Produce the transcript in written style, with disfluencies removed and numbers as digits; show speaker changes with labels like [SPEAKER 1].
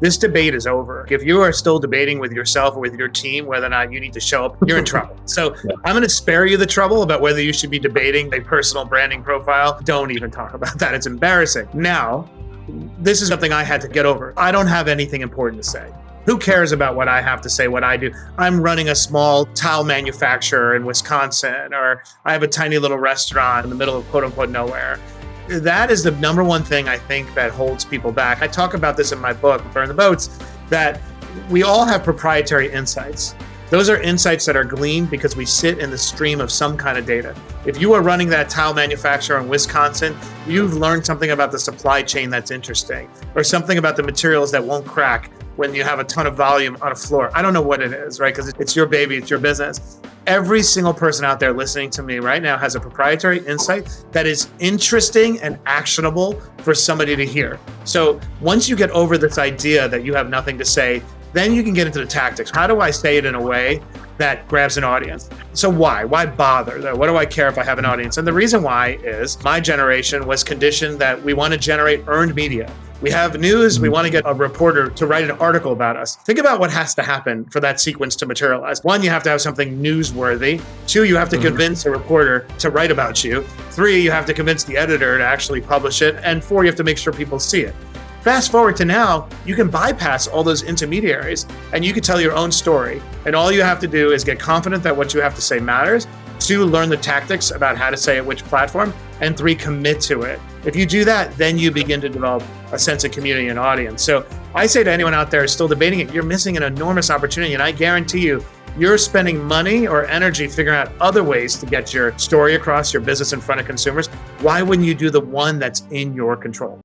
[SPEAKER 1] This debate is over. If you are still debating with yourself or with your team whether or not you need to show up, you're in trouble. So I'm going to spare you the trouble about whether you should be debating a personal branding profile. Don't even talk about that. It's embarrassing. Now, this is something I had to get over. I don't have anything important to say. Who cares about what I have to say, what I do? I'm running a small towel manufacturer in Wisconsin, or I have a tiny little restaurant in the middle of quote unquote nowhere. That is the number one thing I think that holds people back. I talk about this in my book, Burn the Boats, that we all have proprietary insights. Those are insights that are gleaned because we sit in the stream of some kind of data. If you are running that towel manufacturer in Wisconsin, you've learned something about the supply chain that's interesting, or something about the materials that won't crack when you have a ton of volume on a floor. I don't know what it is, right? Because it's your baby, it's your business. Every single person out there listening to me right now has a proprietary insight that is interesting and actionable for somebody to hear. So once you get over this idea that you have nothing to say, then you can get into the tactics. How do I say it in a way that grabs an audience? So why? Why bother? What do I care if I have an audience? And the reason why is my generation was conditioned that we want to generate earned media. We have news, we want to get a reporter to write an article about us. Think about what has to happen for that sequence to materialize. One, you have to have something newsworthy. Two, you have to convince a reporter to write about you. Three, you have to convince the editor to actually publish it. And four, you have to make sure people see it. Fast forward to now, you can bypass all those intermediaries and you can tell your own story. And all you have to do is get confident that what you have to say matters. Two, learn the tactics about how to say it, which platform. And three, commit to it. If you do that, then you begin to develop a sense of community and audience. So I say to anyone out there still debating it, you're missing an enormous opportunity. And I guarantee you, you're spending money or energy figuring out other ways to get your story across, your business in front of consumers. Why wouldn't you do the one that's in your control?